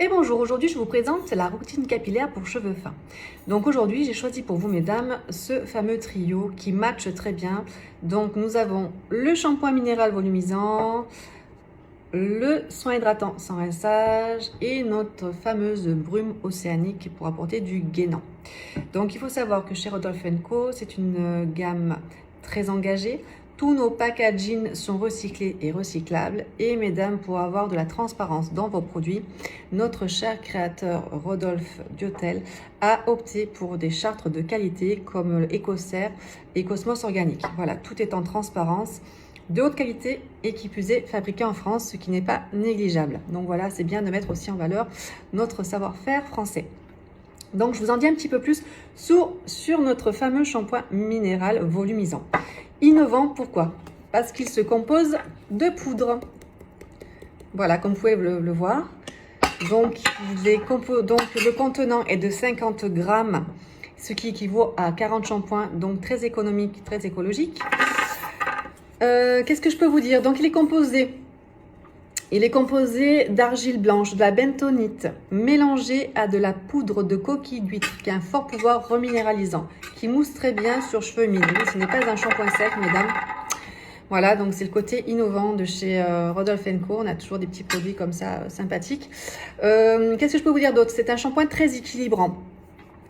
Et bonjour, aujourd'hui je vous présente la routine capillaire pour cheveux fins. Donc aujourd'hui j'ai choisi pour vous mesdames ce fameux trio qui matche très bien. Donc nous avons le shampoing minéral volumisant, le soin hydratant sans rinçage et notre fameuse brume océanique pour apporter du gainant. Donc il faut savoir que chez Rodolphe & Co c'est une gamme très engagée. Tous nos packagings sont recyclés et recyclables. Et mesdames, pour avoir de la transparence dans vos produits, notre cher créateur Rodolphe Diotel a opté pour des chartres de qualité comme Ecocer et Cosmos Organique. Voilà, tout est en transparence, de haute qualité et qui plus est fabriqué en France, ce qui n'est pas négligeable. Donc voilà, c'est bien de mettre aussi en valeur notre savoir-faire français. Donc je vous en dis un petit peu plus sur notre fameux shampoing minéral volumisant. Innovant, pourquoi? Parce qu'il se compose de poudre. Voilà, comme vous pouvez le voir. Donc, le contenant est de 50 grammes, ce qui équivaut à 40 shampoings, donc très économique, très écologique. Qu'est-ce que je peux vous dire? Donc, il est composé d'argile blanche, de la bentonite, mélangée à de la poudre de coquille d'huître, qui a un fort pouvoir reminéralisant, qui mousse très bien sur cheveux humides. Ce n'est pas un shampoing sec, mesdames. Voilà, donc c'est le côté innovant de chez Rodolphe & Co. On a toujours des petits produits comme ça, sympathiques. Qu'est-ce que je peux vous dire d'autre? C'est un shampoing très équilibrant.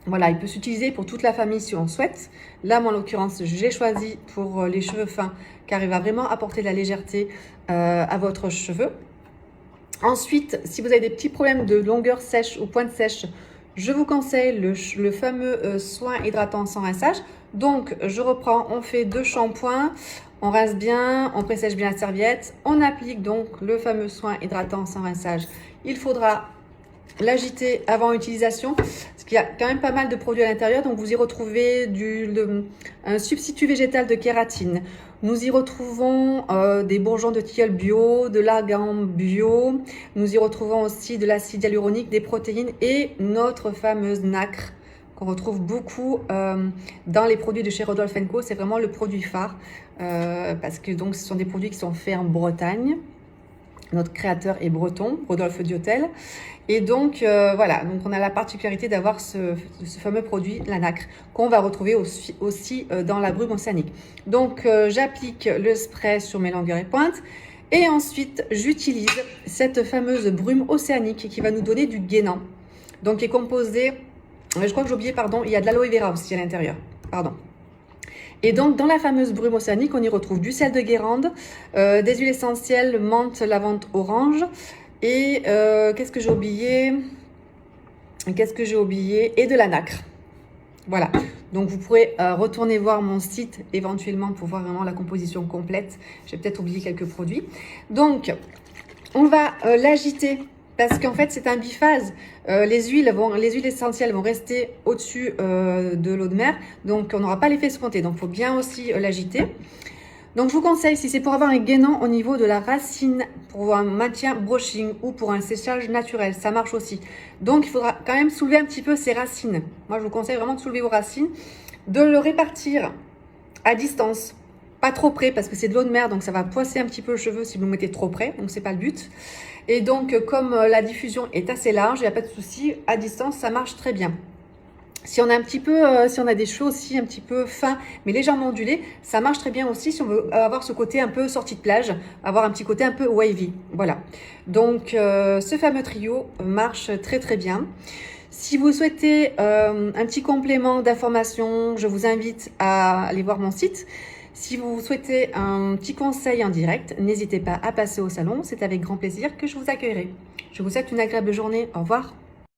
Voilà, il peut s'utiliser pour toute la famille si on souhaite. Là, moi, en l'occurrence, j'ai choisi pour les cheveux fins, car il va vraiment apporter de la légèreté à votre cheveu. Ensuite, si vous avez des petits problèmes de longueur sèche ou pointe sèche, je vous conseille le fameux soin hydratant sans rinçage. Donc, je reprends, on fait 2 shampoings, on rince bien, on pressèche bien la serviette, on applique donc le fameux soin hydratant sans rinçage. Il faudra l'agiter avant utilisation, parce qu'il y a quand même pas mal de produits à l'intérieur. Donc, vous y retrouvez un substitut végétal de kératine. Nous y retrouvons des bourgeons de tilleul bio, de l'argan bio. Nous y retrouvons aussi de l'acide hyaluronique, des protéines et notre fameuse nacre qu'on retrouve beaucoup dans les produits de chez Rodolphe & Co. C'est vraiment le produit phare parce que donc ce sont des produits qui sont faits en Bretagne. Notre créateur est breton, Rodolphe Diotel. Et donc, voilà, donc on a la particularité d'avoir ce fameux produit, la nacre, qu'on va retrouver aussi dans la brume océanique. Donc, j'applique le spray sur mes longueurs et pointes. Et ensuite, j'utilise cette fameuse brume océanique qui va nous donner du gainant. Donc, qui est composée, je crois que j'ai oublié, pardon, il y a de l'aloe vera aussi à l'intérieur. Pardon. Et donc, dans la fameuse brume océanique, on y retrouve du sel de Guérande, des huiles essentielles, menthe, lavande, orange. Et qu'est-ce que j'ai oublié? Et de la nacre. Voilà. Donc, vous pourrez retourner voir mon site éventuellement pour voir vraiment la composition complète. J'ai peut-être oublié quelques produits. Donc, on va l'agiter. Parce qu'en fait, c'est un biphase. Les huiles essentielles vont rester au-dessus de l'eau de mer. Donc, on n'aura pas l'effet escompté. Donc, il faut bien aussi l'agiter. Donc, je vous conseille, si c'est pour avoir un gainant au niveau de la racine, pour un maintien brushing ou pour un séchage naturel, ça marche aussi. Donc, il faudra quand même soulever un petit peu ces racines. Moi, je vous conseille vraiment de soulever vos racines, de le répartir à distance. Pas trop près parce que c'est de l'eau de mer, donc ça va poisser un petit peu le cheveu si vous le mettez trop près, donc c'est pas le but. Et donc, comme la diffusion est assez large, il n'y a pas de souci, à distance, ça marche très bien. Si on a si on a des cheveux aussi un petit peu fins, mais légèrement ondulés, ça marche très bien aussi si on veut avoir ce côté un peu sortie de plage, avoir un petit côté un peu wavy. Voilà. Donc, ce fameux trio marche très très bien. Si vous souhaitez un petit complément d'information, je vous invite à aller voir mon site. Si vous souhaitez un petit conseil en direct, n'hésitez pas à passer au salon. C'est avec grand plaisir que je vous accueillerai. Je vous souhaite une agréable journée. Au revoir.